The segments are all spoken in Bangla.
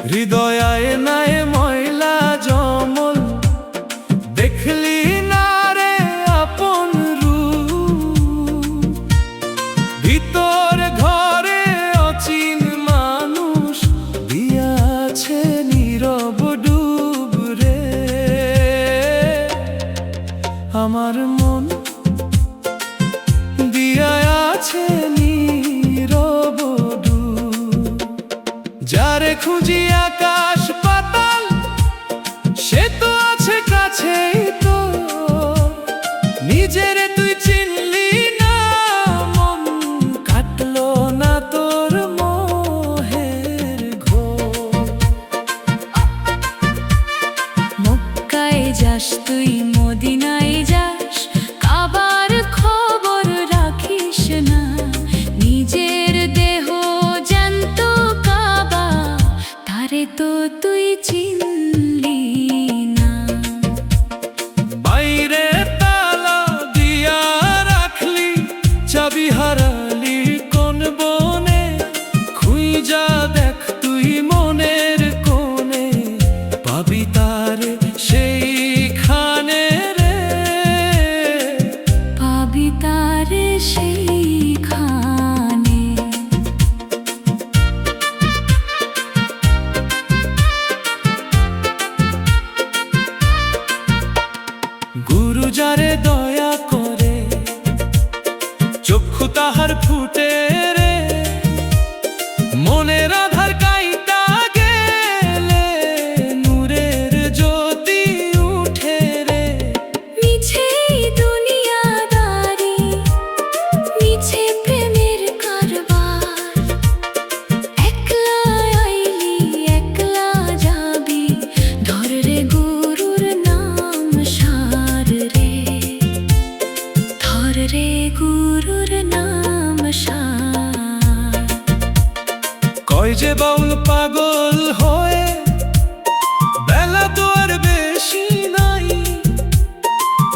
হৃদয় নাই ময়লা জমল, দেখলি না রে আপন রূপ। ভিতর ঘরে অচিন মানুষ দিয়াছে নীরব ডুব রে। আমার মন দিয়া আছে নীরব ডুব। যারে খুঁজি আকাশ পাতাল, সে তো আছে কাছেই তো। নিজেরে তুই চিনলি না, মন কাটলো না তোর মোহের ঘোর। মক্কায় যাস তুই, মদিনায় যাস, কাবার খবর রাখিস না। নিজের দেহ জ্যান্ত কাবা, তারে তো তুই চিনলি না। বাইরে তালা দিয়া রাখলি, চাবি হারালি কোন বনে। খুঁজা দেখ তুই মনের কোণে, পাবি তারে সেইখানে রে। পাবি তারে সেইখানে। গুরু যারে দয়া করে, চক্ষু তাহার ফুটে রে। মনের আধার কাইটা গেলে, নূরের জ্যোতি উঠে রে। মিছে দুনিয়াদারি, মিছে প্রেমের কারবার। একলা আইলি একলা যাবি, ধর রে গুরুর নাম সার রে। ধর রে গুরুর নাম সার। কয় যে বাউল পাগল হয়ে, বেলা তো আর বেশি নাই।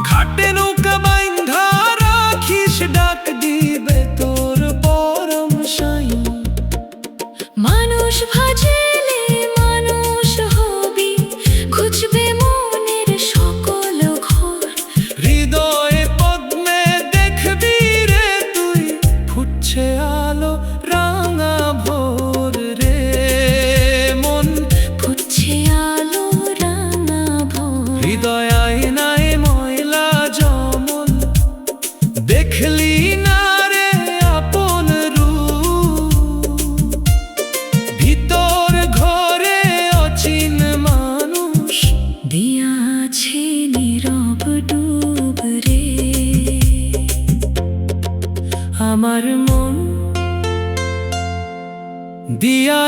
ঘাটে নৌকা বাইন্ধা রাখিস, ডাক দিবে তোর পরম সাই। মানুষ ভাজলে মানুষ হবি, ঘুচবে মনের সকল ঘোর। হৃদয়ে পদ্মে দেখবি রে তুই, ফুটছে আলো রাঙা ভোর রে। মন ফুটছে আলো রাঙা ভোর। হৃদয় নাই ময়লা জমল, দেখলি না রে আপন রূপ। ভিতর ঘরে অচিন মানুষ দিয়াছে নীরব ডুব রে। আমার মন দিয়া